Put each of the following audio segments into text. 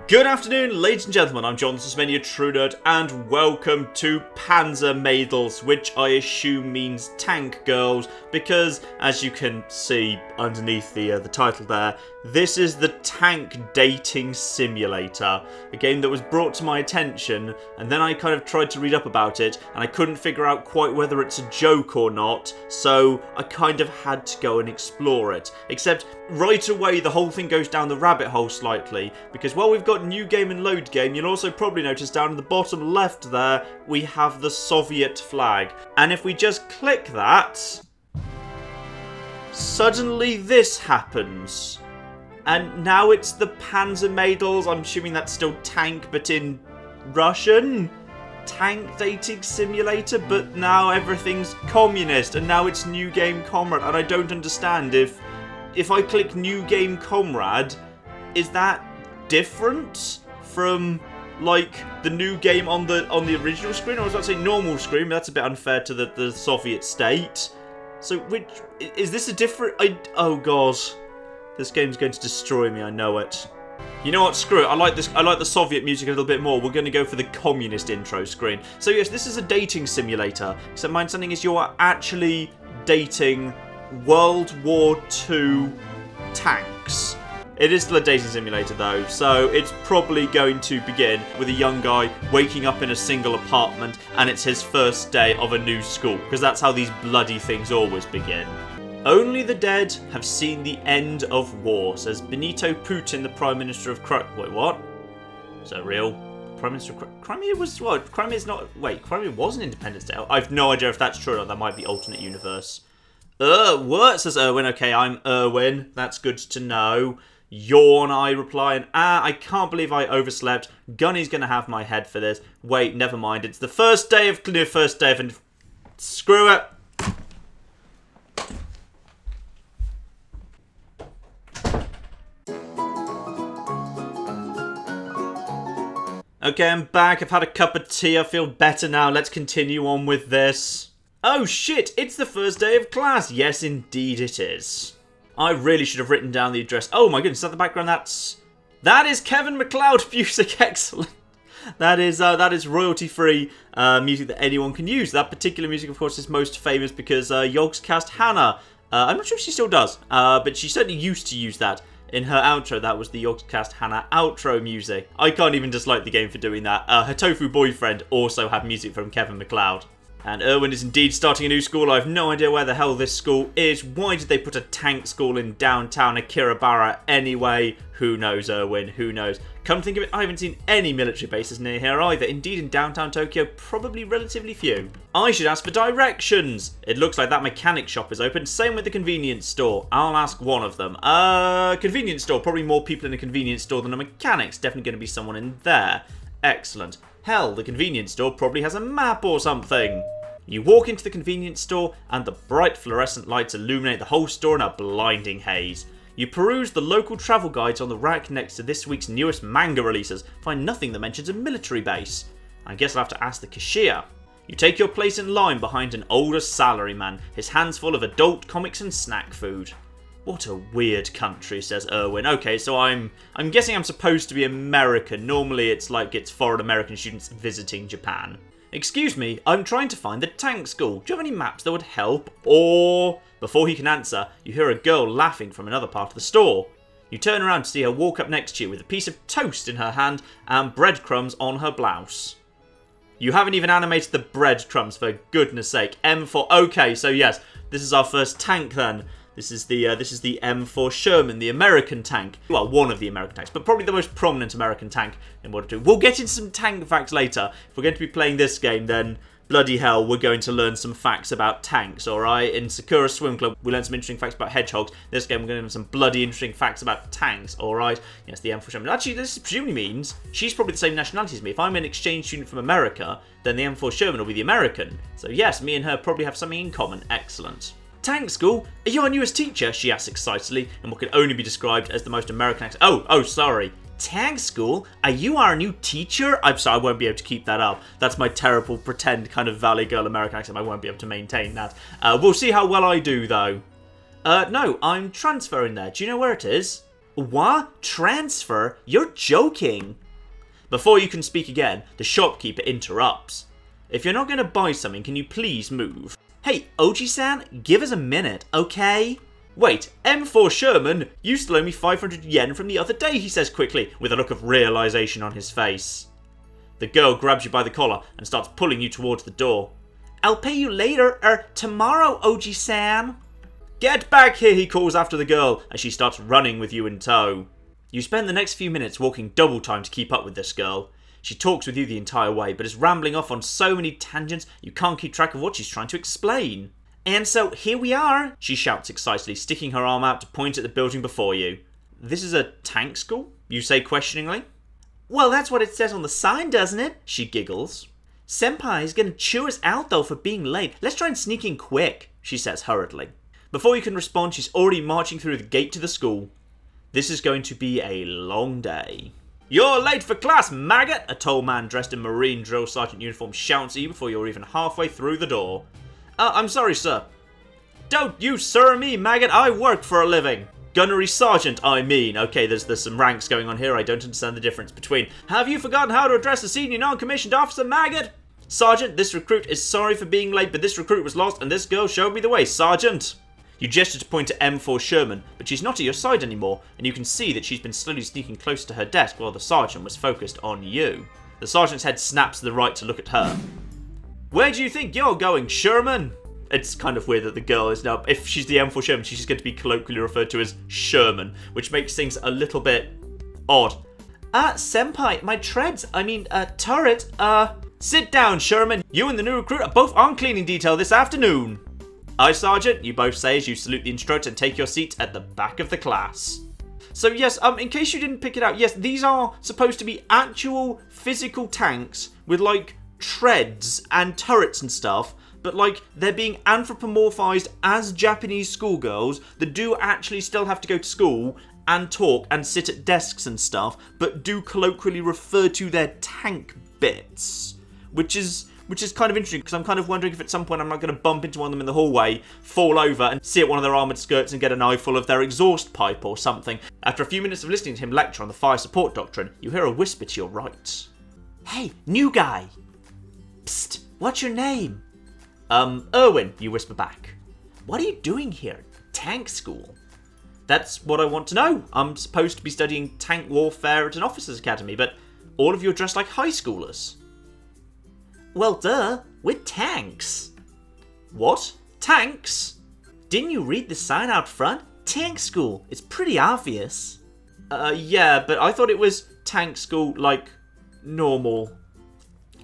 Good afternoon, ladies and gentlemen, I'm John, this is Mania True Nerd, and welcome to Panzermadels, which I assume means tank girls, because, as you can see underneath the title there, this is the Tank Dating Simulator, a game that was brought to my attention, and then I kind of tried to read up about it, and I couldn't figure out quite whether it's a joke or not, so I kind of had to go and explore it. Except, right away, the whole thing goes down the rabbit hole slightly, because while we've got new game and load game, you'll also probably notice down in the bottom left there, we have the Soviet flag. And if we just click that, suddenly this happens. And now it's the Panzermadels. I'm assuming that's still tank, but in Russian? Tank dating simulator, but now everything's communist, and now it's New Game Comrade, and I don't understand if I click New Game Comrade, is that different from like the new game on the original screen? I was about to say normal screen, but that's a bit unfair to the Soviet state. So which is this a different? Oh god, this game's going to destroy me. I know it. You know what? Screw it. I like this. I like the Soviet music a little bit more. We're going to go for the communist intro screen. So yes, this is a dating simulator. So my understanding is you're actually dating World War II tanks. It is still a dating simulator though, so it's probably going to begin with a young guy waking up in a single apartment and it's his first day of a new school, because that's how these bloody things always begin. Only the dead have seen the end of war, says Benito Putin, the Prime Minister of Crimea. Wait, what? Is that real? Prime Minister of Crimea was what? Crimea's not. Wait, Crimea was an independence day. I've no idea if that's true or not. That might be alternate universe. What? Says Erwin. Okay, I'm Erwin. That's good to know. Yawn, I reply, and I can't believe I overslept. Gunny's gonna have my head for this. Wait, never mind. It's the first day of screw it. Okay, I'm back. I've had a cup of tea. I feel better now. Let's continue on with this. Oh shit, it's the first day of class. Yes, indeed it is. I really should have written down the address. Oh my goodness, is that the background? That is Kevin MacLeod music. Excellent. That is royalty-free music that anyone can use. That particular music, of course, is most famous because Yogscast Hannah, I'm not sure if she still does, but she certainly used to use that in her outro. That was the Yogscast Hannah outro music. I can't even dislike the game for doing that. Her tofu boyfriend also had music from Kevin MacLeod. And Erwin is indeed starting a new school. I have no idea where the hell this school is. Why did they put a tank school in downtown Akirabara anyway? Who knows, Erwin? Who knows? Come to think of it, I haven't seen any military bases near here either. Indeed, in downtown Tokyo, probably relatively few. I should ask for directions. It looks like that mechanic shop is open. Same with the convenience store. I'll ask one of them. Convenience store. Probably more people in a convenience store than a mechanic's. Definitely going to be someone in there. Excellent. Hell, the convenience store probably has a map or something. You walk into the convenience store and the bright fluorescent lights illuminate the whole store in a blinding haze. You peruse the local travel guides on the rack next to this week's newest manga releases, find nothing that mentions a military base. I guess I'll have to ask the cashier. You take your place in line behind an older salaryman, his hands full of adult comics and snack food. What a weird country, says Erwin. Okay, so I'm guessing I'm supposed to be American. Normally it's like it's foreign American students visiting Japan. Excuse me, I'm trying to find the tank school. Do you have any maps that would help? Or, before he can answer, you hear a girl laughing from another part of the store. You turn around to see her walk up next to you with a piece of toast in her hand and breadcrumbs on her blouse. You haven't even animated the breadcrumbs, for goodness sake. M4. Okay, so yes, this is our first tank then. This is the M4 Sherman, the American tank. Well, one of the American tanks, but probably the most prominent American tank in World War II. We'll get into some tank facts later. If we're going to be playing this game, then bloody hell, we're going to learn some facts about tanks, alright? In Sakura Swim Club, we learned some interesting facts about hedgehogs. This game, we're going to learn some bloody interesting facts about tanks, alright? Yes, the M4 Sherman. Actually, this presumably means she's probably the same nationality as me. If I'm an exchange student from America, then the M4 Sherman will be the American. So yes, me and her probably have something in common. Excellent. Tank school? Are you our newest teacher? She asks excitedly, in what can only be described as the most American accent. Oh, sorry. Tank school? Are you our new teacher? I'm sorry, I won't be able to keep that up. That's my terrible pretend kind of Valley Girl American accent. I won't be able to maintain that. We'll see how well I do, though. No, I'm transferring there. Do you know where it is? What? Transfer? You're joking. Before you can speak again, the shopkeeper interrupts. If you're not going to buy something, can you please move? Hey, Oji-san, give us a minute, okay? Wait, M4 Sherman, you still owe me 500 yen from the other day, he says quickly, with a look of realization on his face. The girl grabs you by the collar and starts pulling you towards the door. I'll pay you later, tomorrow, Oji-san. Get back here, he calls after the girl as she starts running with you in tow. You spend the next few minutes walking double time to keep up with this girl. She talks with you the entire way, but is rambling off on so many tangents you can't keep track of what she's trying to explain. And so here we are, she shouts excitedly, sticking her arm out to point at the building before you. This is a tank school? You say questioningly. Well, that's what it says on the sign, doesn't it? She giggles. Senpai's gonna chew us out though for being late. Let's try and sneak in quick, she says hurriedly. Before you can respond, she's already marching through the gate to the school. This is going to be a long day. You're late for class, maggot! A tall man dressed in Marine drill sergeant uniform shouts at you before you're even halfway through the door. I'm sorry, sir. Don't you sir me, maggot, I work for a living. Gunnery sergeant, I mean. Okay, there's some ranks going on here, I don't understand the difference between. Have you forgotten how to address a senior non-commissioned officer, maggot? Sergeant, this recruit is sorry for being late, but this recruit was lost and this girl showed me the way, sergeant. You gesture to point to M4 Sherman, but she's not at your side anymore, and you can see that she's been slowly sneaking close to her desk while the sergeant was focused on you. The sergeant's head snaps to the right to look at her. Where do you think you're going, Sherman? It's kind of weird that the girl is now, if she's the M4 Sherman, she's just going to be colloquially referred to as Sherman, which makes things a little bit odd. Senpai, my turret, Sit down, Sherman. You and the new recruit are both on cleaning detail this afternoon. Aye, Sergeant, you both say as you salute the instructor and take your seat at the back of the class. So yes, in case you didn't pick it out, yes, these are supposed to be actual physical tanks with, like, treads and turrets and stuff, but, like, they're being anthropomorphized as Japanese schoolgirls that do actually still have to go to school and talk and sit at desks and stuff, but do colloquially refer to their tank bits, which is kind of interesting, because I'm kind of wondering if at some point I'm not going to bump into one of them in the hallway, fall over, and see at one of their armoured skirts and get an eyeful of their exhaust pipe or something. After a few minutes of listening to him lecture on the fire support doctrine, you hear a whisper to your right. Hey, new guy! Psst, what's your name? Erwin, you whisper back. What are you doing here? Tank school? That's what I want to know. I'm supposed to be studying tank warfare at an officers' academy, but all of you are dressed like high schoolers. Well, duh, we're tanks. What? Tanks? Didn't you read the sign out front? Tank school. It's pretty obvious. Yeah, but I thought it was tank school, like, normal.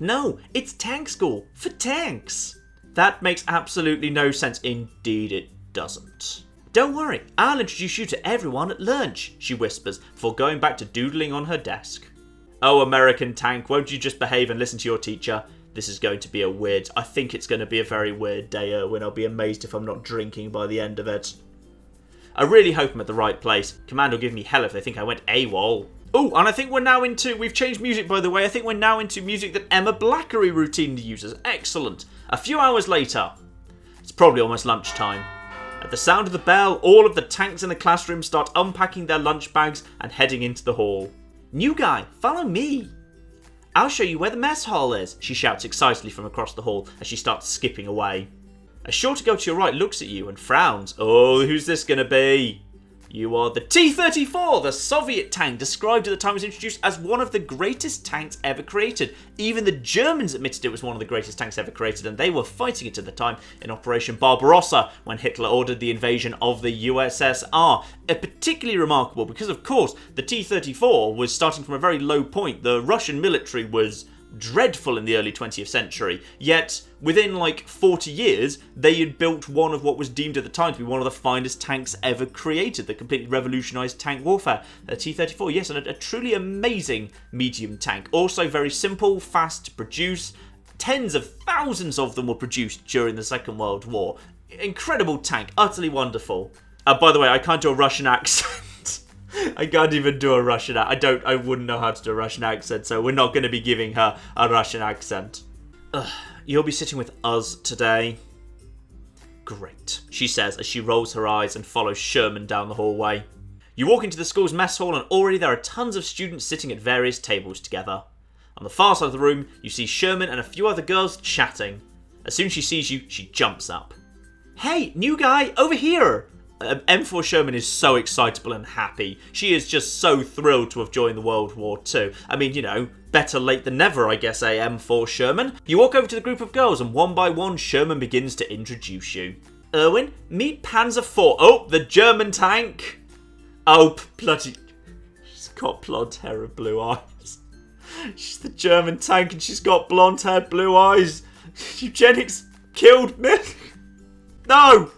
No, it's tank school. For tanks. That makes absolutely no sense. Indeed it doesn't. Don't worry, I'll introduce you to everyone at lunch, she whispers, before going back to doodling on her desk. Oh, American tank, won't you just behave and listen to your teacher? This is going to be I think it's going to be a very weird day, Erwin. I'll be amazed if I'm not drinking by the end of it. I really hope I'm at the right place. Command will give me hell if they think I went AWOL. Oh, and I think we're now we've changed music, by the way. I think we're now into music that Emma Blackery routinely uses. Excellent. A few hours later. It's probably almost lunchtime. At the sound of the bell, all of the tanks in the classroom start unpacking their lunch bags and heading into the hall. New guy, follow me. I'll show you where the mess hall is, she shouts excitedly from across the hall as she starts skipping away. A shorter girl to your right looks at you and frowns. Oh, who's this gonna be? You are the T-34, the Soviet tank, described at the time it was introduced as one of the greatest tanks ever created. Even the Germans admitted it was one of the greatest tanks ever created, and they were fighting it at the time in Operation Barbarossa when Hitler ordered the invasion of the USSR. Particularly remarkable because, of course, the T-34 was starting from a very low point. The Russian military was dreadful in the early 20th century, yet within like 40 years they had built one of what was deemed at the time to be one of the finest tanks ever created that completely revolutionised tank warfare. The T-34, yes, and a truly amazing medium tank. Also very simple, fast to produce. Tens of thousands of them were produced during the Second World War. Incredible tank, utterly wonderful. By the way, I can't do a Russian accent. I can't even do a Russian accent. I wouldn't know how to do a Russian accent, so we're not going to be giving her a Russian accent. You'll be sitting with us today. Great, she says as she rolls her eyes and follows Sherman down the hallway. You walk into the school's mess hall and already there are tons of students sitting at various tables together. On the far side of the room, you see Sherman and a few other girls chatting. As soon as she sees you, she jumps up. Hey, new guy, over here! M4 Sherman is so excitable and happy. She is just so thrilled to have joined the World War II. I mean, you know, better late than never, I guess, M4 Sherman. You walk over to the group of girls and one by one, Sherman begins to introduce you. Erwin, meet Panzer IV. Oh, the German tank. Oh, bloody... She's got blonde hair and blue eyes. She's the German tank and she's got blonde hair, blue eyes. Eugenics killed me. No!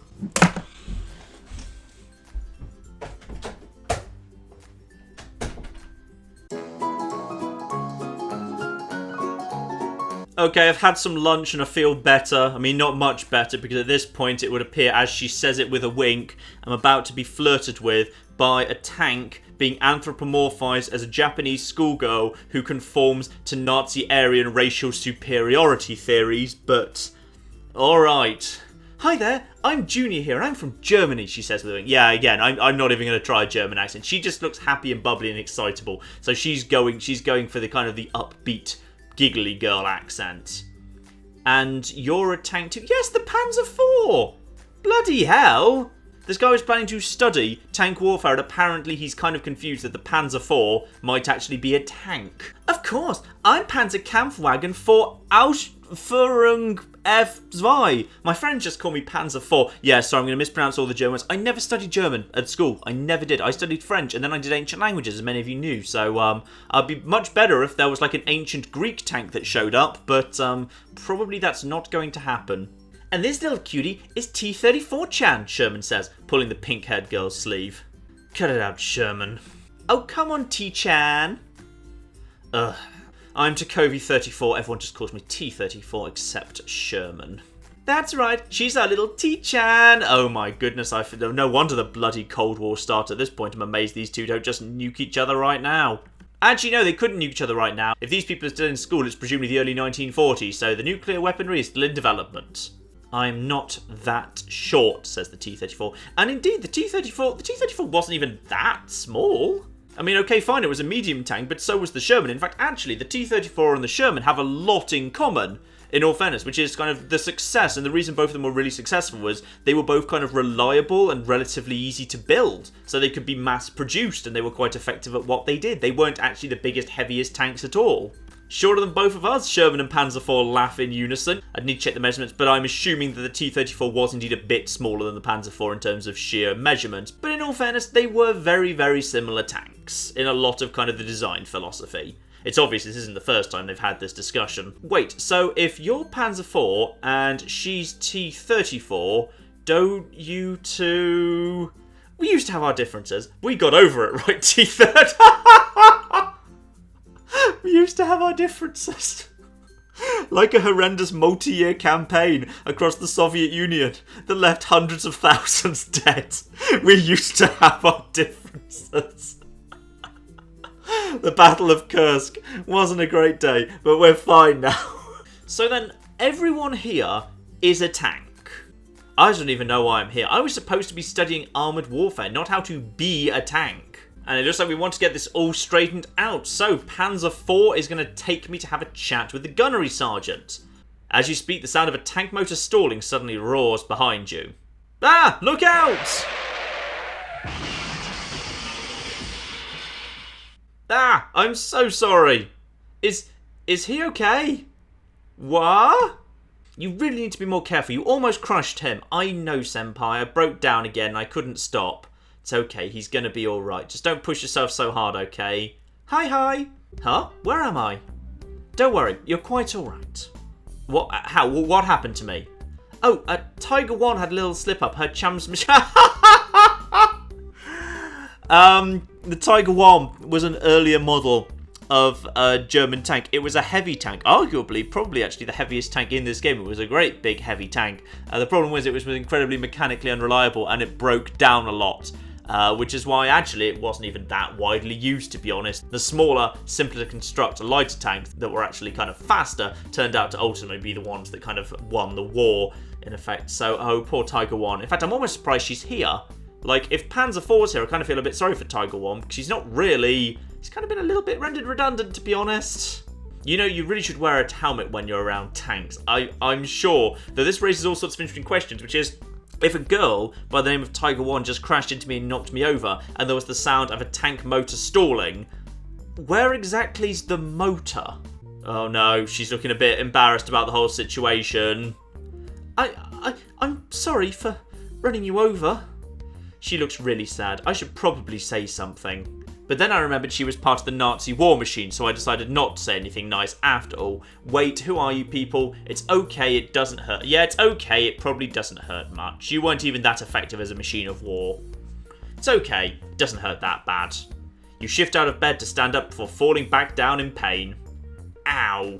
Okay, I've had some lunch and I feel better. I mean, not much better, because at this point it would appear, as she says it with a wink, I'm about to be flirted with by a tank being anthropomorphized as a Japanese schoolgirl who conforms to Nazi-Aryan racial superiority theories, but... Alright. Hi there, I'm Junior here and I'm from Germany, she says with a wink. Yeah, again, I'm not even going to try a German accent. She just looks happy and bubbly and excitable. So she's going for the kind of the upbeat, giggly girl accent. And you're a tank too? Yes, the Panzer IV! Bloody hell! This guy was planning to study tank warfare and apparently he's kind of confused that the Panzer IV might actually be a tank. Of course, I'm Panzer Kampfwagen for Ausführung F2. My friends just call me Panzer IV. Yeah, sorry, I'm going to mispronounce all the Germans. I never studied German at school. I never did. I studied French and then I did ancient languages, as many of you knew. So I'd be much better if there was like an ancient Greek tank that showed up, but probably that's not going to happen. And this little cutie is T-34-chan, Sherman says, pulling the pink-haired girl's sleeve. Cut it out, Sherman. Oh, come on, T-chan. Ugh. I'm Takovi-34. Everyone just calls me T-34 except Sherman. That's right, she's our little T-chan. Oh my goodness, no wonder the bloody Cold War started at this point. I'm amazed these two don't just nuke each other right now. Actually, no, they couldn't nuke each other right now. If these people are still in school, it's presumably the early 1940s, so the nuclear weaponry is still in development. I'm not that short, says the T-34. And indeed, the T-34 wasn't even that small. I mean, okay, fine, it was a medium tank, but so was the Sherman. In fact, actually, the T-34 and the Sherman have a lot in common, in all fairness, which is kind of the success. And the reason both of them were really successful was they were both kind of reliable and relatively easy to build. So they could be mass-produced, and they were quite effective at what they did. They weren't actually the biggest, heaviest tanks at all. Shorter than both of us, Sherman and Panzer IV laugh in unison. I'd need to check the measurements, but I'm assuming that the T-34 was indeed a bit smaller than the Panzer IV in terms of sheer measurement. But in all fairness, they were very, very similar tanks in a lot of kind of the design philosophy. It's obvious this isn't the first time they've had this discussion. Wait, so if you're Panzer IV and she's T-34, don't you two... We used to have our differences. We got over it, right, T-30? We used to have our differences. Like a horrendous multi-year campaign across the Soviet Union that left hundreds of thousands dead. We used to have our differences. The Battle of Kursk wasn't a great day, but we're fine now. So then, everyone here is a tank. I don't even know why I'm here. I was supposed to be studying armoured warfare, not how to be a tank. And it looks like we want to get this all straightened out. So, Panzer IV is going to take me to have a chat with the gunnery sergeant. As you speak, the sound of a tank motor stalling suddenly roars behind you. Ah! Look out! Ah! I'm so sorry. Is he okay? What? You really need to be more careful. You almost crushed him. I know, Senpai. I broke down again. I couldn't stop. It's okay, he's gonna be alright. Just don't push yourself so hard, okay? Hi. Huh? Where am I? Don't worry, you're quite alright. What? How? What happened to me? Oh, Tiger 1 had a little slip up. Her chum's... The Tiger 1 was an earlier model of a German tank. It was a heavy tank. Arguably, probably actually the heaviest tank in this game. It was a great big heavy tank. The problem was it was incredibly mechanically unreliable and it broke down a lot. Which is why actually it wasn't even that widely used, to be honest. The smaller, simpler to construct lighter tanks that were actually kind of faster turned out to ultimately be the ones that kind of won the war, in effect. So, oh, poor Tiger 1. In fact, I'm almost surprised she's here. Like, if Panzer IV's here, I kind of feel a bit sorry for Tiger 1, because he's not really... He's kind of been a little bit rendered redundant, to be honest. You know, you really should wear a helmet when you're around tanks. I'm sure that this raises all sorts of interesting questions, which is, if a girl by the name of Tiger 1 just crashed into me and knocked me over, and there was the sound of a tank motor stalling, where exactly is the motor? Oh no, she's looking a bit embarrassed about the whole situation. I'm sorry for running you over. She looks really sad. I should probably say something. But then I remembered she was part of the Nazi war machine, so I decided not to say anything nice after all. Wait, who are you people? It's okay, it doesn't hurt. Yeah, it's okay, it probably doesn't hurt much. You weren't even that effective as a machine of war. It's okay, it doesn't hurt that bad. You shift out of bed to stand up before falling back down in pain. Ow.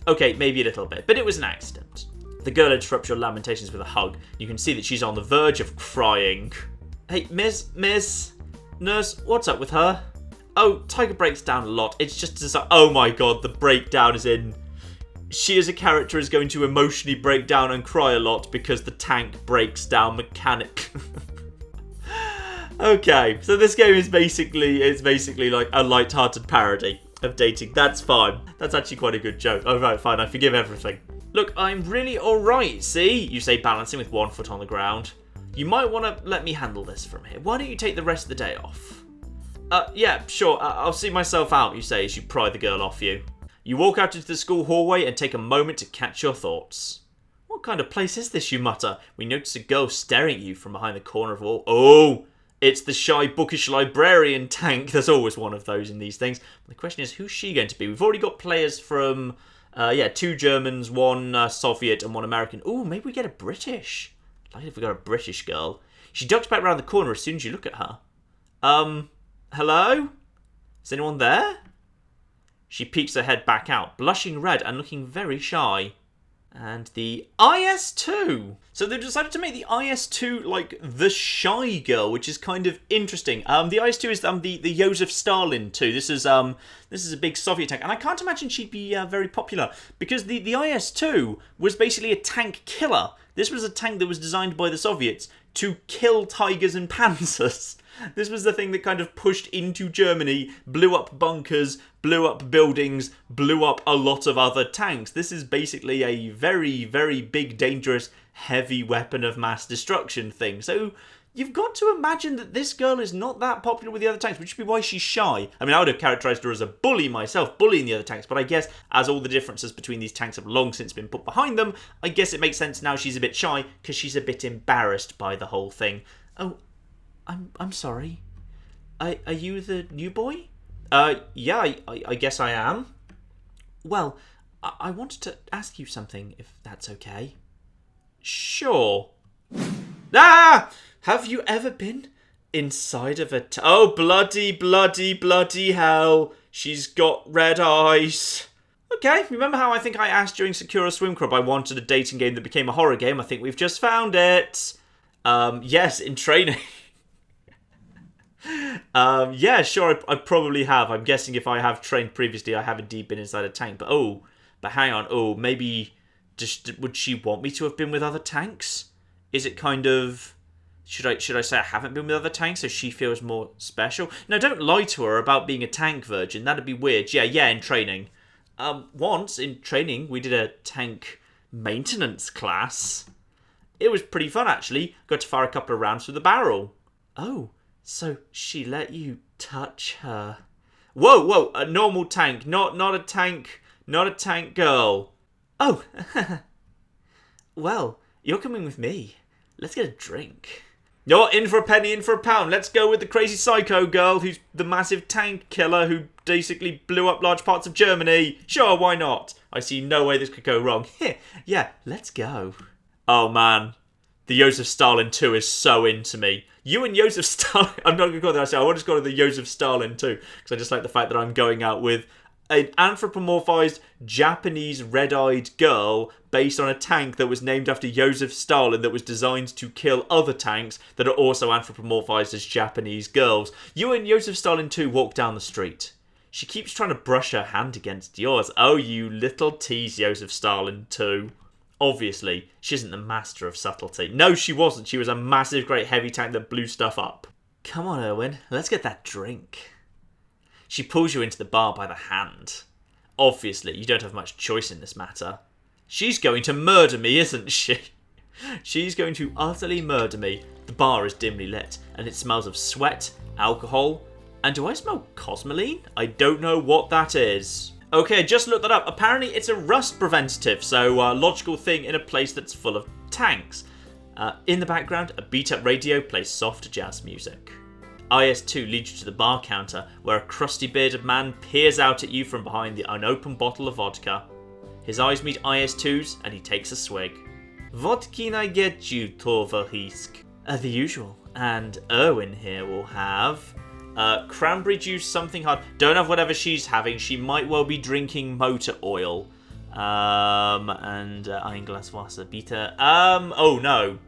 Okay, maybe a little bit, but it was an accident. The girl interrupts your lamentations with a hug. You can see that she's on the verge of crying. Hey, Miss, Nurse, what's up with her? Oh, Tiger breaks down a lot. It's just as... Oh my god, the breakdown is in. She as a character is going to emotionally break down and cry a lot because the tank breaks down mechanically. Okay, so this game is basically like a light-hearted parody of dating. That's fine. That's actually quite a good joke. Oh, right, fine. I forgive everything. Look, I'm really alright, see? You say, balancing with one foot on the ground. You might want to let me handle this from here. Why don't you take the rest of the day off? Yeah, sure. I'll see myself out, you say as you pry the girl off you. You walk out into the school hallway and take a moment to catch your thoughts. What kind of place is this, you mutter? We notice a girl staring at you from behind the corner of a wall. Oh, it's the shy, bookish librarian tank. There's always one of those in these things. The question is, who's she going to be? We've already got players from, 2 Germans, 1 Soviet and 1 American. Ooh, maybe we get a British. Like if we got a British girl. She ducks back around the corner as soon as you look at her. Hello? Is anyone there? She peeks her head back out, blushing red and looking very shy. And the IS-2. So they've decided to make the IS-2 like the shy girl, which is kind of interesting. The IS-2 is the Joseph Stalin 2. This is a big Soviet tank, and I can't imagine she'd be very popular because the IS-2 was basically a tank killer. This was a tank that was designed by the Soviets to kill tigers and panzers. This was the thing that kind of pushed into Germany, blew up bunkers, blew up buildings, blew up a lot of other tanks. This is basically a very, very big, dangerous, heavy weapon of mass destruction thing. So you've got to imagine that this girl is not that popular with the other tanks, which would be why she's shy. I mean, I would have characterised her as a bully myself, bullying the other tanks, but I guess as all the differences between these tanks have long since been put behind them, I guess it makes sense now she's a bit shy, because she's a bit embarrassed by the whole thing. Oh, I'm sorry. Are you the new boy? Yeah, I guess I am. Well, I wanted to ask you something, if that's okay. Sure. Ah! Have you ever been inside of a... Oh, bloody, bloody, bloody hell. She's got red eyes. Okay, remember how I think I asked during Sakura Swim Club I wanted a dating game that became a horror game? I think we've just found it. Yes, in training. Yeah, sure, I probably have. I'm guessing if I have trained previously, I have indeed been inside a tank. But hang on. Oh, maybe would she want me to have been with other tanks? Is it kind of... Should I say I haven't been with other tanks so she feels more special? No, don't lie to her about being a tank virgin. That'd be weird. Yeah, in training. Once in training, we did a tank maintenance class. It was pretty fun, actually. Got to fire a couple of rounds through the barrel. Oh, so she let you touch her. Whoa, a normal tank, not a tank girl. Oh, well, you're coming with me. Let's get a drink. You're in for a penny, in for a pound. Let's go with the crazy psycho girl who's the massive tank killer who basically blew up large parts of Germany. Sure, why not? I see no way this could go wrong. Yeah, let's go. Oh, man. The Joseph Stalin 2 is so into me. You and Joseph Stalin... I'm not going to call that. I want to call it the Joseph Stalin 2 because I just like the fact that I'm going out with an anthropomorphized Japanese red-eyed girl based on a tank that was named after Joseph Stalin that was designed to kill other tanks that are also anthropomorphized as Japanese girls. You and Joseph Stalin 2 walk down the street. She keeps trying to brush her hand against yours. Oh, you little tease, Joseph Stalin 2. Obviously, she isn't the master of subtlety. No, she wasn't. She was a massive, great heavy tank that blew stuff up. Come on, Erwin. Let's get that drink. She pulls you into the bar by the hand. Obviously, you don't have much choice in this matter. She's going to murder me, isn't she? She's going to utterly murder me. The bar is dimly lit, and it smells of sweat, alcohol, and do I smell cosmoline? I don't know what that is. Okay, just looked that up. Apparently it's a rust preventative, so logical thing in a place that's full of tanks. In the background, a beat-up radio plays soft jazz music. IS-2 leads you to the bar counter, where a crusty bearded man peers out at you from behind the unopened bottle of vodka. His eyes meet IS-2's, and he takes a swig. What can I get you, Torvahisk? The usual. And Erwin here will have... cranberry juice, something hard. Don't have whatever she's having. She might well be drinking motor oil. And ein Glas Wasser, bitte. Oh no.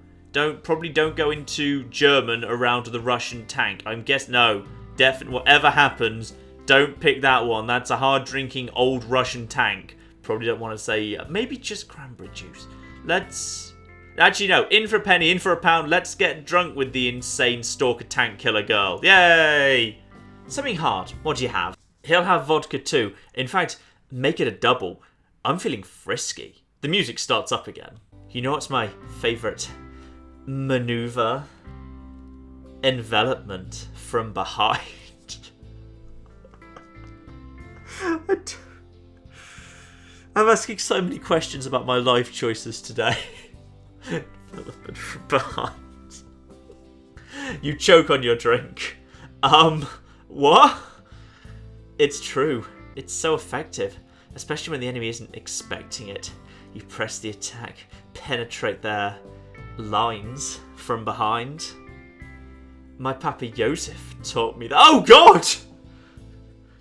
Probably don't go into German around the Russian tank. No. Definitely, whatever happens, don't pick that one. That's a hard drinking old Russian tank. Probably don't want to say, maybe just cranberry juice. Actually, no. In for a penny, in for a pound. Let's get drunk with the insane stalker tank killer girl. Yay! Something hard. What do you have? He'll have vodka too. In fact, make it a double. I'm feeling frisky. The music starts up again. You know what's my favourite maneuver? Envelopment from behind. I'm asking so many questions about my life choices today. Envelopment from behind. You choke on your drink. What? It's true. It's so effective, especially when the enemy isn't expecting it. You press the attack, penetrate their lines from behind. My Papa Joseph taught me that. Oh God!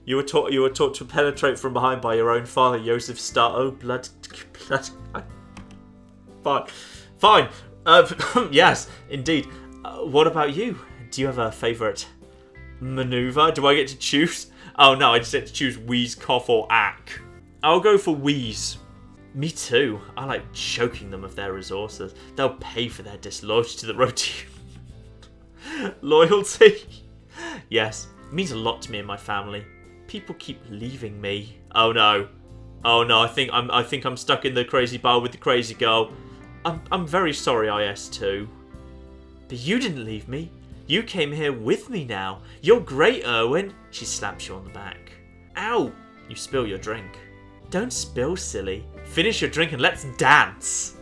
You were taught to penetrate from behind by your own father, Joseph Star. Oh, blood. Fine. Yes, indeed. What about you? Do you have a favourite maneuver? Do I get to choose? Oh no, I just get to choose wheeze, cough, or ack. I'll go for wheeze. Me too. I like choking them of their resources. They'll pay for their disloyalty to the road team. Loyalty? Yes, it means a lot to me and my family. People keep leaving me. Oh no. I think I'm stuck in the crazy bar with the crazy girl. I'm very sorry, IS-2. But you didn't leave me. You came here with me now. You're great, Erwin. She slaps you on the back. Ow! You spill your drink. Don't spill, silly. Finish your drink and let's dance.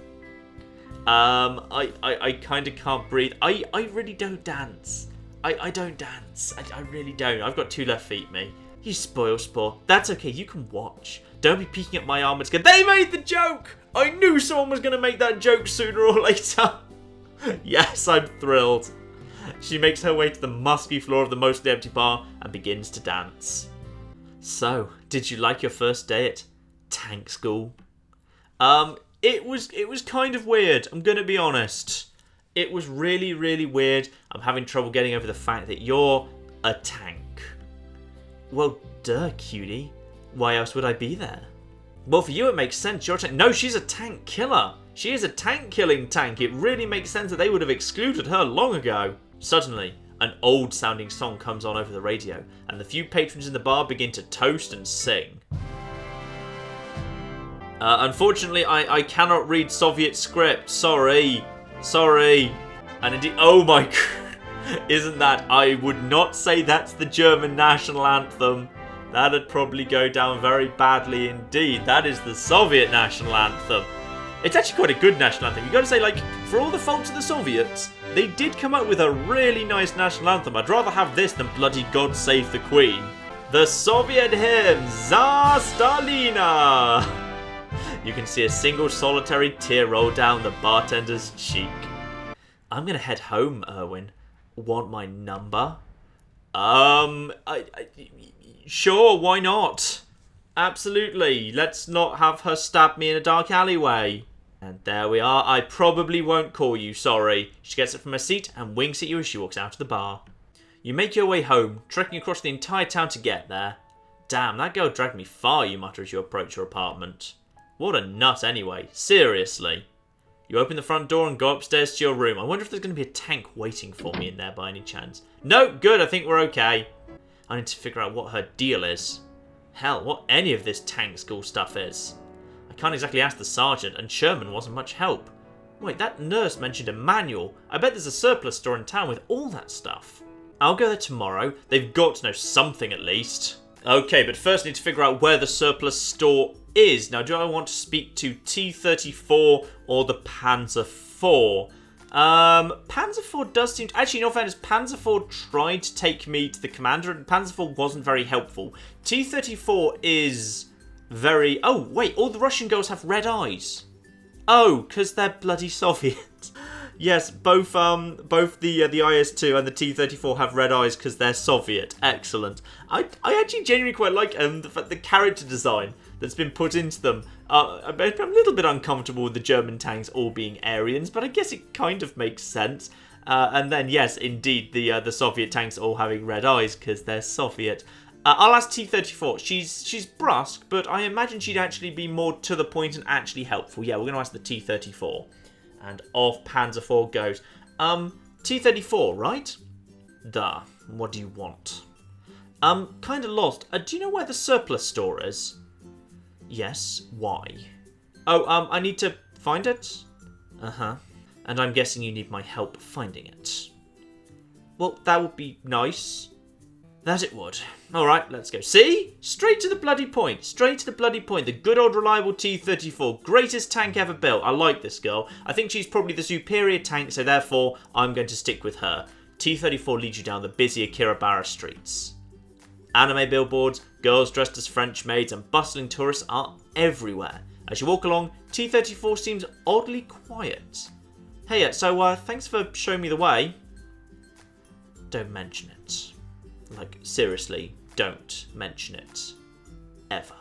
I kind of can't breathe. I really don't dance. I don't dance. I really don't. I've got 2 left feet, me. You spoil sport. That's okay, you can watch. Don't be peeking at my arm and go, they made the joke! I knew someone was going to make that joke sooner or later. Yes, I'm thrilled. She makes her way to the musky floor of the mostly empty bar and begins to dance. So, did you like your first day at tank school? It was kind of weird, I'm going to be honest. It was really, really weird. I'm having trouble getting over the fact that you're a tank. Well, duh, cutie. Why else would I be there? Well, for you it makes sense. You're a tank. No, she's a tank killer. She is a tank-killing tank. It really makes sense that they would have excluded her long ago. Suddenly, an old-sounding song comes on over the radio, and the few patrons in the bar begin to toast and sing. Unfortunately, I cannot read Soviet script. Sorry. And indeed, oh my god. Isn't that, I would not say that's the German national anthem. That'd probably go down very badly indeed. That is the Soviet national anthem. It's actually quite a good national anthem. You gotta say, like, for all the faults of the Soviets, they did come up with a really nice national anthem. I'd rather have this than bloody God Save the Queen. The Soviet hymn, Za Stalina. You can see a single solitary tear roll down the bartender's cheek. I'm gonna head home, Erwin. Want my number? Sure, why not? Absolutely. Let's not have her stab me in a dark alleyway. And there we are. I probably won't call you, sorry. She gets up from her seat and winks at you as she walks out of the bar. You make your way home, trekking across the entire town to get there. Damn, that girl dragged me far, you mutter as you approach your apartment. What a nut anyway. Seriously. You open the front door and go upstairs to your room. I wonder if there's going to be a tank waiting for me in there by any chance. No, good, I think we're okay. I need to figure out what her deal is. Hell, what any of this tank school stuff is. I can't exactly ask the sergeant, and Sherman wasn't much help. Wait, that nurse mentioned a manual. I bet there's a surplus store in town with all that stuff. I'll go there tomorrow. They've got to know something at least. Okay, but first I need to figure out where the surplus store is. Now, do I want to speak to T-34 or the Panzer IV? Panzer IV does seem to... Actually, in all fairness, Panzer IV tried to take me to the commander, and Panzer IV wasn't very helpful. T-34 is very... Oh, wait, all the Russian girls have red eyes. Oh, because they're bloody Soviet. Yes, both the IS-2 and the T-34 have red eyes because they're Soviet. Excellent. I actually genuinely quite like the character design that's been put into them. I'm a little bit uncomfortable with the German tanks all being Aryans, but I guess it kind of makes sense. And then, yes, indeed, the Soviet tanks all having red eyes because they're Soviet. I'll ask T-34. She's brusque, but I imagine she'd actually be more to the point and actually helpful. Yeah, we're going to ask the T-34. And off Panzer IV goes. T-34, right? Duh. What do you want? Kind of lost. Do you know where the surplus store is? Yes. Why? Oh, I need to find it? Uh-huh. And I'm guessing you need my help finding it. Well, that would be nice. That it would. Alright, let's go. See? Straight to the bloody point. Straight to the bloody point. The good old reliable T-34. Greatest tank ever built. I like this girl. I think she's probably the superior tank, so therefore I'm going to stick with her. T-34 leads you down the busy Akirabara streets. Anime billboards, girls dressed as French maids, and bustling tourists are everywhere. As you walk along, T-34 seems oddly quiet. Hey, so thanks for showing me the way. Don't mention it. Like, seriously, don't mention it. Ever.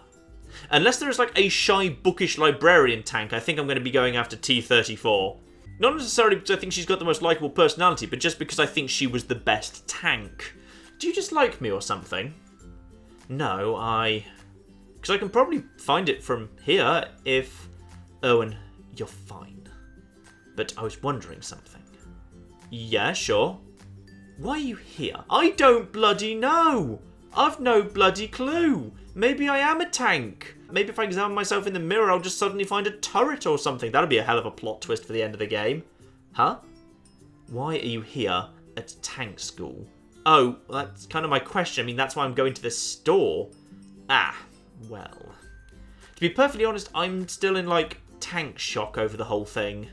Unless there is, like, a shy, bookish librarian tank, I think I'm going to be going after T-34. Not necessarily because I think she's got the most likeable personality, but just because I think she was the best tank. Do you just like me or something? No, because I can probably find it from here if... Owen, you're fine. But I was wondering something. Yeah, sure. Why are you here? I don't bloody know. I've no bloody clue. Maybe I am a tank. Maybe if I examine myself in the mirror, I'll just suddenly find a turret or something. That'll be a hell of a plot twist for the end of the game. Huh? Why are you here at tank school? Oh, that's kind of my question. I mean, that's why I'm going to this store. Ah, well. To be perfectly honest, I'm still in, like, tank shock over the whole thing.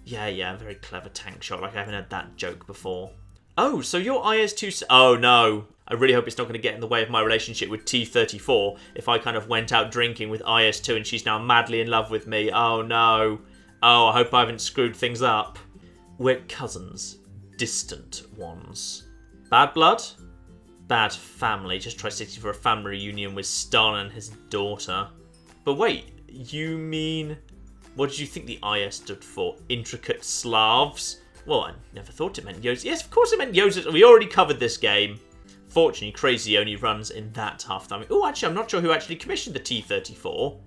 Yeah, very clever tank shock. Like, I haven't heard that joke before. Oh, so your IS-2... Oh, no. I really hope it's not going to get in the way of my relationship with T-34 if I kind of went out drinking with IS-2 and she's now madly in love with me. Oh, no. Oh, I hope I haven't screwed things up. We're cousins. Distant ones. Bad blood? Bad family. Just try sitting for a family reunion with Stalin and his daughter. But wait, you mean... What did you think the IS stood for? Intricate Slavs? Well, I never thought it meant Yozis. Yes, of course it meant Yozis. We already covered this game. Fortunately, Crazy only runs in that half-time. Oh, actually, I'm not sure who actually commissioned the T-34.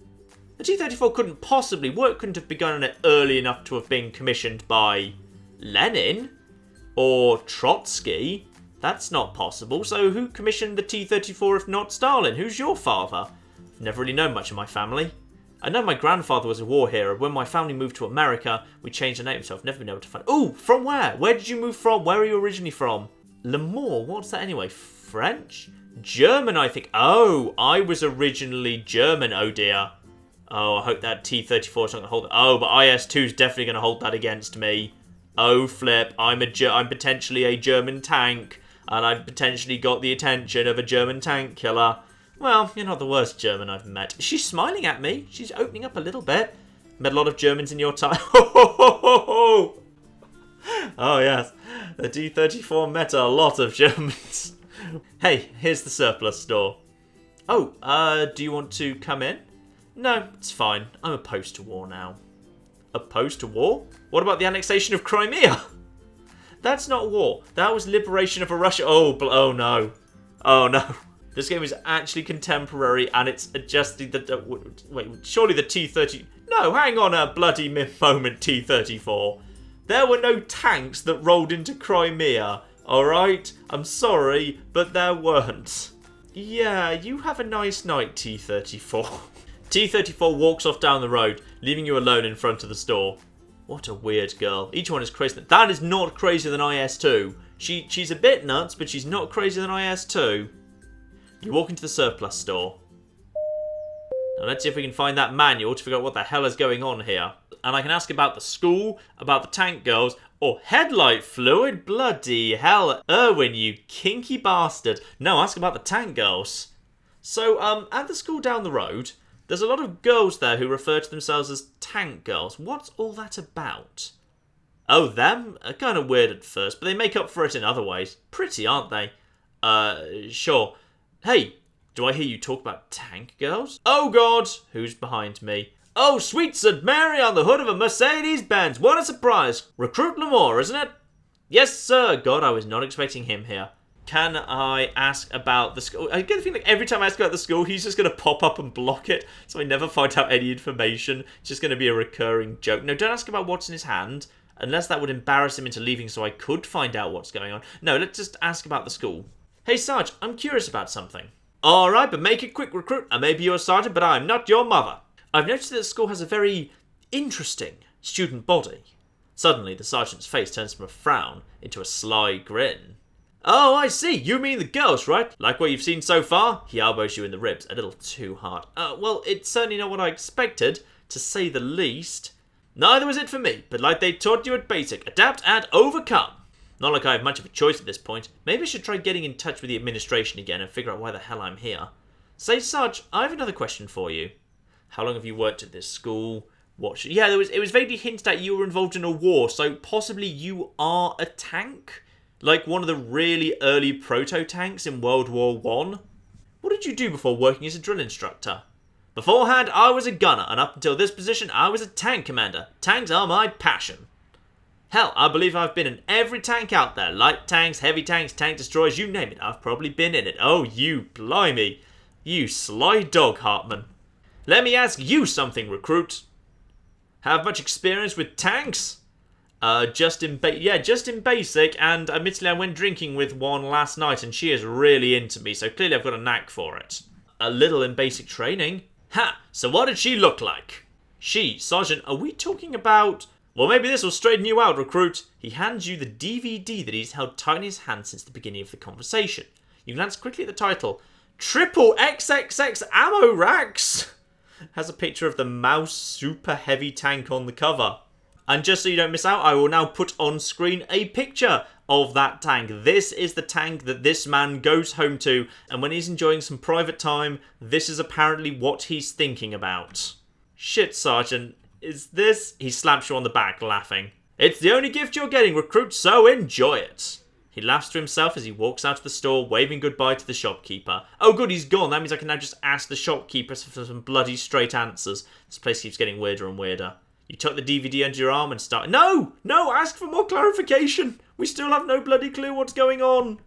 The T-34 couldn't possibly... Work couldn't have begun on it early enough to have been commissioned by Lenin or Trotsky. That's not possible. So who commissioned the T-34 if not Stalin? Who's your father? I've never really known much of my family. I know my grandfather was a war hero. When my family moved to America, we changed the name, so I've never been able to find... Oh, from where? Where did you move from? Where are you originally from? L'Amour? What's that anyway? French? German, I think. Oh, I was originally German, oh dear. Oh, I hope that T-34 is not going to hold it. Oh, but IS-2 is definitely going to hold that against me. Oh, flip. I'm potentially a German tank, and I've potentially got the attention of a German tank killer. Well, you're not the worst German I've met. She's smiling at me. She's opening up a little bit. Met a lot of Germans in your time. Oh, yes. The T-34 met a lot of Germans. Hey, here's the surplus store. Oh, do you want to come in? No, it's fine. I'm opposed to war now. Opposed to war? What about the annexation of Crimea? That's not war. That was liberation of a Russia. Oh no. Oh no. This game is actually contemporary, and it's adjusting the... wait, surely the T-30... No, hang on a bloody moment, T-34. There were no tanks that rolled into Crimea, alright? I'm sorry, but there weren't. Yeah, you have a nice night, T-34. T-34 walks off down the road, leaving you alone in front of the store. What a weird girl. Each one is crazy. That is not crazier than IS-2. She's a bit nuts, but she's not crazier than IS-2. You walk into the surplus store. Now let's see if we can find that manual to figure out what the hell is going on here. And I can ask about the school, about the tank girls, or headlight fluid. Bloody hell, Erwin, you kinky bastard. No, ask about the tank girls. So, at the school down the road, there's a lot of girls there who refer to themselves as tank girls. What's all that about? Oh, them? Kind of weird at first, but they make up for it in other ways. Pretty, aren't they? Sure. Hey, do I hear you talk about tank girls? Oh God, who's behind me? Oh, sweet St. Mary on the hood of a Mercedes-Benz. What a surprise. Recruit Lamore, isn't it? Yes, sir. God, I was not expecting him here. Can I ask about the school? I get the feeling like every time I ask about the school, he's just going to pop up and block it, so I never find out any information. It's just going to be a recurring joke. No, don't ask about what's in his hand, unless that would embarrass him into leaving so I could find out what's going on. No, let's just ask about the school. Hey, Sarge, I'm curious about something. All right, but make it quick, recruit. I may be your sergeant, but I'm not your mother. I've noticed that the school has a very interesting student body. Suddenly, the sergeant's face turns from a frown into a sly grin. Oh, I see. You mean the girls, right? Like what you've seen so far? He elbows you in the ribs a little too hard. Well, it's certainly not what I expected, to say the least. Neither was it for me, but like they taught you at basic, adapt and overcome. Not like I have much of a choice at this point. Maybe I should try getting in touch with the administration again and figure out why the hell I'm here. Say, Sarge, I have another question for you. How long have you worked at this school? Yeah, it was vaguely hinted at you were involved in a war, so possibly you are a tank? Like one of the really early proto-tanks in World War I? What did you do before working as a drill instructor? Beforehand, I was a gunner, and up until this position, I was a tank commander. Tanks are my passion. Hell, I believe I've been in every tank out there. Light tanks, heavy tanks, tank destroyers, you name it. I've probably been in it. Oh, you blimey. You sly dog, Hartman. Let me ask you something, recruit. Have much experience with tanks? Just in basic, and admittedly I went drinking with one last night and she is really into me, so clearly I've got a knack for it. A little in basic training. Ha! So what did she look like? She, Sergeant, are we talking about... Well, maybe this will straighten you out, recruit. He hands you the DVD that he's held tight in his hand since the beginning of the conversation. You glance quickly at the title. Triple XXX Ammo Racks! Has a picture of the Mouse super heavy tank on the cover. And just so you don't miss out, I will now put on screen a picture of that tank. This is the tank that this man goes home to, and when he's enjoying some private time, this is apparently what he's thinking about. Shit, Sergeant. Is this... He slaps you on the back, laughing. It's the only gift you're getting, recruit, so enjoy it. He laughs to himself as he walks out of the store, waving goodbye to the shopkeeper. Oh good, he's gone. That means I can now just ask the shopkeeper for some bloody straight answers. This place keeps getting weirder and weirder. You tuck the DVD under your arm and start... No! No! Ask for more clarification! We still have no bloody clue what's going on!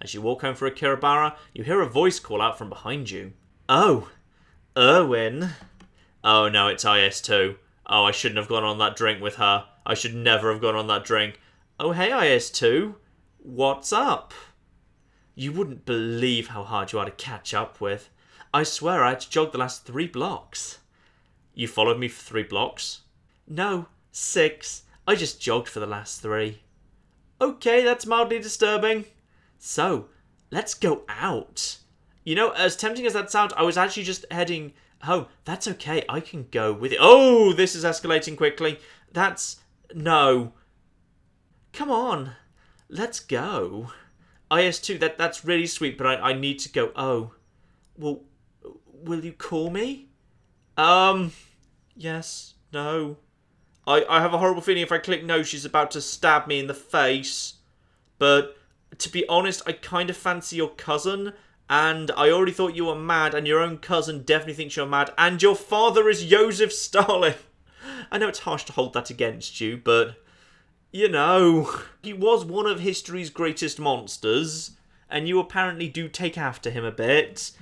As you walk home for Akirabara, you hear a voice call out from behind you. Oh, Erwin. Oh no, it's IS-2. Oh, I shouldn't have gone on that drink with her. I should never have gone on that drink. Oh, hey, IS-2. What's up? You wouldn't believe how hard you are to catch up with. I swear I had to jog the last 3 blocks. You followed me for 3 blocks? No, 6. I just jogged for the last 3. Okay, that's mildly disturbing. So, let's go out. You know, as tempting as that sounds, I was actually just heading home. That's okay, I can go with it. Oh, this is escalating quickly. No. Come on, let's go. IS-2, that's really sweet, but I need to go. Oh, well, will you call me? Yes, no. I have a horrible feeling if I click no, she's about to stab me in the face. But, to be honest, I kind of fancy your cousin, and I already thought you were mad, and your own cousin definitely thinks you're mad, and your father is Joseph Stalin. I know it's harsh to hold that against you, but, you know, he was one of history's greatest monsters, and you apparently do take after him a bit.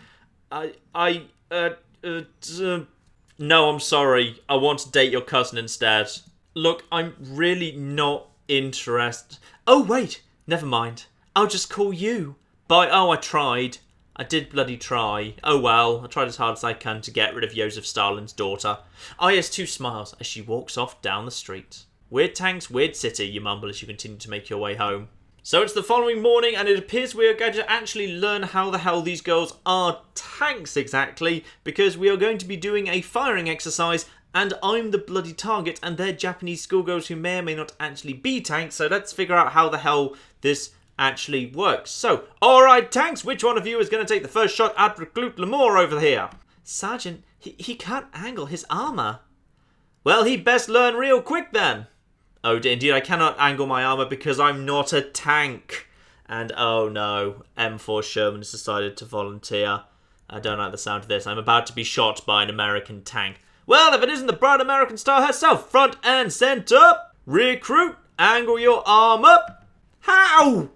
No, I'm sorry. I want to date your cousin instead. Look, I'm really not interested. Oh, wait. Never mind. I'll just call you. I tried. I did bloody try. Oh well, I tried as hard as I can to get rid of Joseph Stalin's daughter. IS2 smiles as she walks off down the street. Weird tanks, weird city, you mumble as you continue to make your way home. So it's the following morning, and it appears we are going to actually learn how the hell these girls are tanks exactly, because we are going to be doing a firing exercise, and I'm the bloody target, and they're Japanese schoolgirls who may or may not actually be tanks, so let's figure out how the hell this actually works. So, alright tanks, which one of you is going to take the first shot at Recruit Lamore over here? Sergeant, he can't angle his armour. Well, he best learn real quick then. Oh, indeed, I cannot angle my armour because I'm not a tank. And oh no, M4 Sherman has decided to volunteer. I don't like the sound of this. I'm about to be shot by an American tank. Well, if it isn't the bright American star herself, front and centre. Recruit, angle your arm up. How?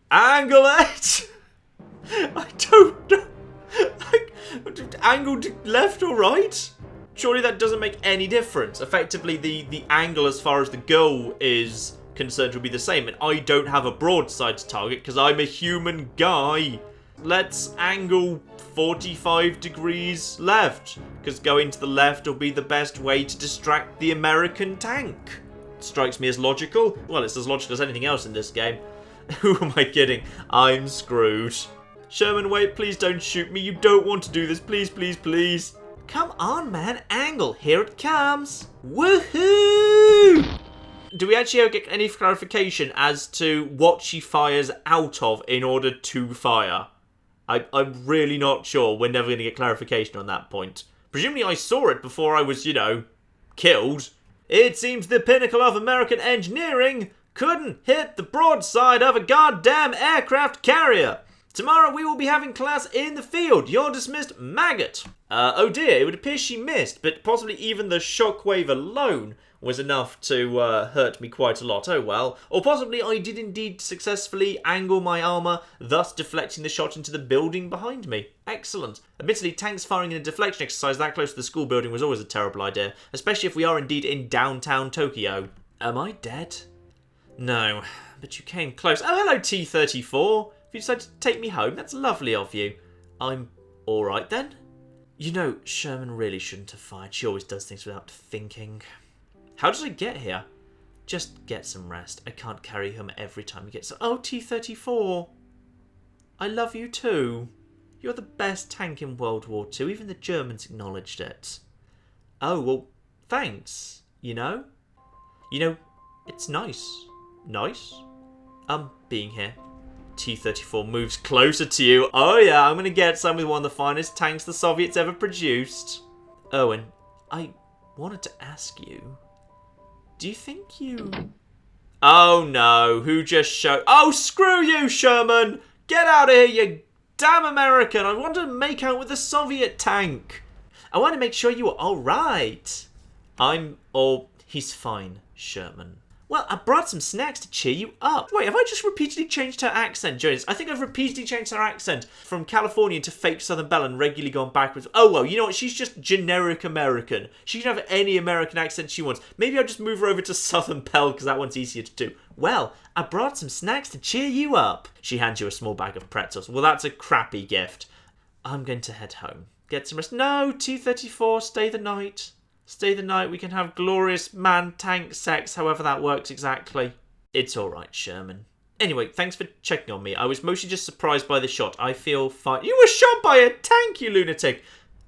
Angle it. I don't know. Angled left or right? Surely that doesn't make any difference. Effectively, the angle as far as the goal is concerned will be the same. And I don't have a broadside target because I'm a human guy. Let's angle 45 degrees left, because going to the left will be the best way to distract the American tank. Strikes me as logical. Well, it's as logical as anything else in this game. Who am I kidding? I'm screwed. Sherman, wait, please don't shoot me. You don't want to do this. Please, please, please. Come on, man. Angle. Here it comes. Woohoo! Do we actually get any clarification as to what she fires out of in order to fire? I'm really not sure. We're never going to get clarification on that point. Presumably I saw it before I was, killed. It seems the pinnacle of American engineering couldn't hit the broadside of a goddamn aircraft carrier. Tomorrow we will be having class in the field. You're dismissed, maggot. Oh dear, it would appear she missed, but possibly even the shockwave alone was enough to hurt me quite a lot. Oh well. Or possibly I did indeed successfully angle my armour, thus deflecting the shot into the building behind me. Excellent. Admittedly, tanks firing in a deflection exercise that close to the school building was always a terrible idea, especially if we are indeed in downtown Tokyo. Am I dead? No, but you came close. Oh, hello, T-34. If you decided to take me home, that's lovely of you. I'm alright then. Sherman really shouldn't have fired. She always does things without thinking. How did I get here? Just get some rest. I can't carry him every time you get so... Oh, T-34. I love you too. You're the best tank in World War II. Even the Germans acknowledged it. Oh, well, thanks. It's nice. Nice? Being here. T-34 moves closer to you. Oh yeah, I'm going to get some with one of the finest tanks the Soviets ever produced. Owen, I wanted to ask you, do you think you... Oh no, who just showed... Oh, screw you, Sherman! Get out of here, you damn American! I want to make out with the Soviet tank. I want to make sure you are alright. He's fine, Sherman. Well, I brought some snacks to cheer you up. Wait, have I just repeatedly changed her accent, Jonas? I think I've repeatedly changed her accent from Californian to fake Southern Belle and regularly gone backwards. Oh, well, you know what? She's just generic American. She can have any American accent she wants. Maybe I'll just move her over to Southern Belle because that one's easier to do. Well, I brought some snacks to cheer you up. She hands you a small bag of pretzels. Well, that's a crappy gift. I'm going to head home. Get some rest. No, T-34, stay the night. Stay the night, we can have glorious man-tank sex, however that works exactly. It's alright, Sherman. Anyway, thanks for checking on me. I was mostly just surprised by the shot. I feel fine. You were shot by a tank, you lunatic!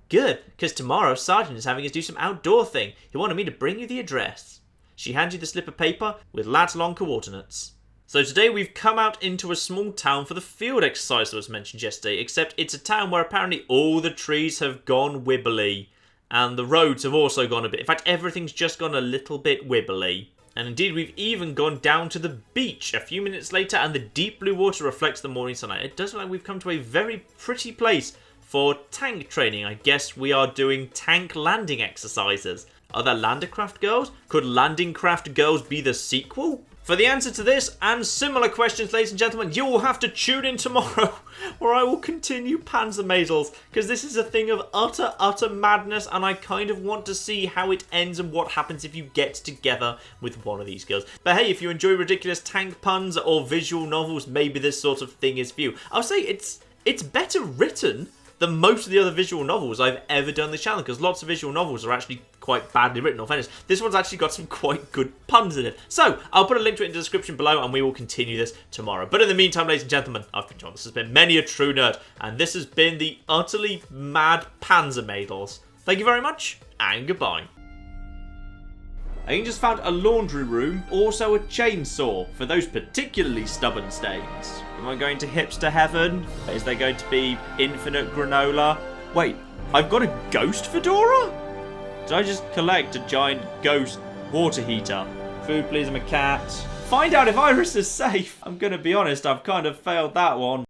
Good, because tomorrow Sergeant is having us do some outdoor thing. He wanted me to bring you the address. She hands you the slip of paper with lat-long coordinates. So today we've come out into a small town for the field exercise that was mentioned yesterday, except it's a town where apparently all the trees have gone wibbly. And the roads have also gone a bit. In fact, everything's just gone a little bit wibbly. And indeed, we've even gone down to the beach a few minutes later, and the deep blue water reflects the morning sunlight. It does look like we've come to a very pretty place for tank training. I guess we are doing tank landing exercises. Are there Landercraft girls? Could Landing Craft Girls be the sequel? For the answer to this and similar questions, ladies and gentlemen, you will have to tune in tomorrow where I will continue Panzermadels, because this is a thing of utter madness, and I kind of want to see how it ends and what happens if you get together with one of these girls. But hey, if you enjoy ridiculous tank puns or visual novels, maybe this sort of thing is for you. I'll say it's better written than most of the other visual novels I've ever done on the channel, because lots of visual novels are actually quite badly written or finished. This one's actually got some quite good puns in it. So, I'll put a link to it in the description below, and we will continue this tomorrow. But in the meantime, ladies and gentlemen, I've been John. This has been Many a True Nerd, and this has been the utterly mad Panzermadels. Thank you very much, and goodbye. I just found a laundry room, also a chainsaw for those particularly stubborn stains. Am I going to hipster heaven? Is there going to be infinite granola? Wait, I've got a ghost fedora? Did I just collect a giant ghost water heater? Food please, I'm a cat. Find out if Iris is safe. I'm gonna be honest, I've kind of failed that one.